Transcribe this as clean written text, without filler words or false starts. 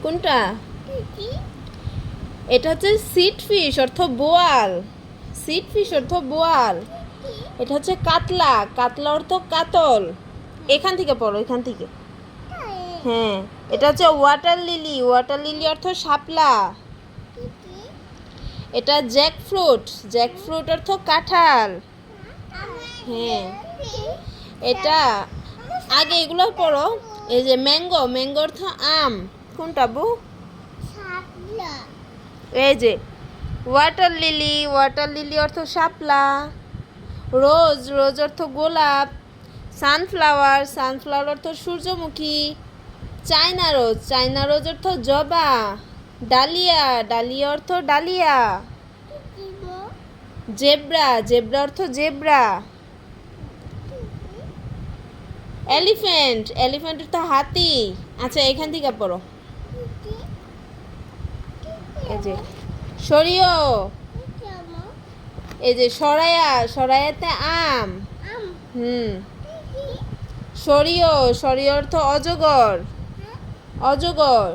কোনটা? এটা হচ্ছে সিড ফিশ অর্থ বোয়াল। সিড ফিশ অর্থ বোয়াল। এটা হচ্ছে কাতলা। কাতলা অর্থ কাতল। এখান থেকে পড়ো, এখান থেকে। হ্যাঁ, এটা হচ্ছে ওয়াটার লিলি। ওয়াটার লিলি অর্থ শাপলা। এটা জ্যাকফ্রুট। জ্যাকফ্রুট অর্থ কাঁঠাল। হ্যাঁ, এটা আগে এগুলো পড়ো। এই যে ম্যাঙ্গো। ম্যাঙ্গো অর্থ আম। কোনটা বু? এই যে ওয়াটার লিলি। ওয়াটার লিলি অর্থ শাপলা। রোজ। রোজ অর্থ গোলাপ। সানফ্লাওয়ার। সানফ্লাওয়ার অর্থ সূর্যমুখী। China rose. চায়না রোজ অর্থ জবা। ডালিয়া। ডালিয়া অর্থ ডালিয়া। জেব্রা। জেব্রা অর্থ জেব্রা। এলিফ্যান্ট। এলিফ্যান্ট অর্থ হাতি। আচ্ছা, এখান থেকে পড়ো। এই যে সরিয়। এই যে সরায়া। সরায়াতে আম। সরিয়। সরিয় অর্থ অজগর। অজগর।